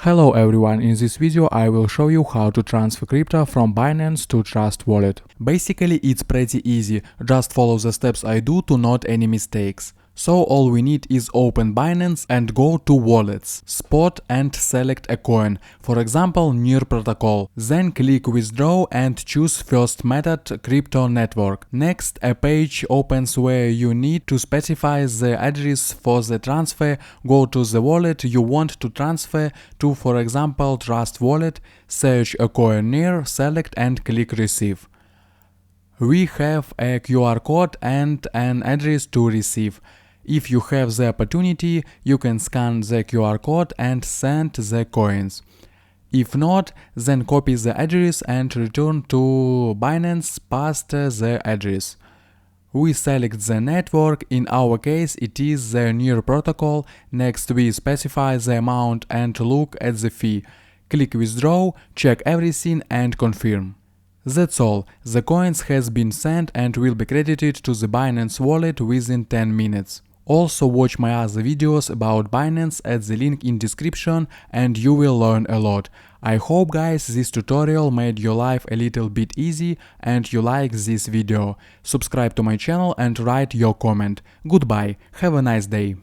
Hello everyone, in this video I will show you how to transfer crypto from Binance to Trust Wallet. Basically it's pretty easy, just follow the steps I do to not any mistakes. So all we need is open Binance and go to Wallets, spot and select a coin, for example Near Protocol. Then click Withdraw and choose first method Crypto Network. Next a page opens where you need to specify the address for the transfer. Go to the wallet you want to transfer to, for example Trust Wallet, search a coin near, select and click Receive. We have a QR code and an address to receive. If you have the opportunity, you can scan the QR code and send the coins. If not, then copy the address and return to Binance past the address. We select the network, in our case it is the Near Protocol. Next we specify the amount and look at the fee. Click Withdraw, check everything and confirm. That's all, the coins has been sent and will be credited to the Binance wallet within 10 minutes. Also watch my other videos about Binance at the link in description and you will learn a lot. I hope guys this tutorial made your life a little bit easy and you like this video. Subscribe to my channel and write your comment. Goodbye, have a nice day.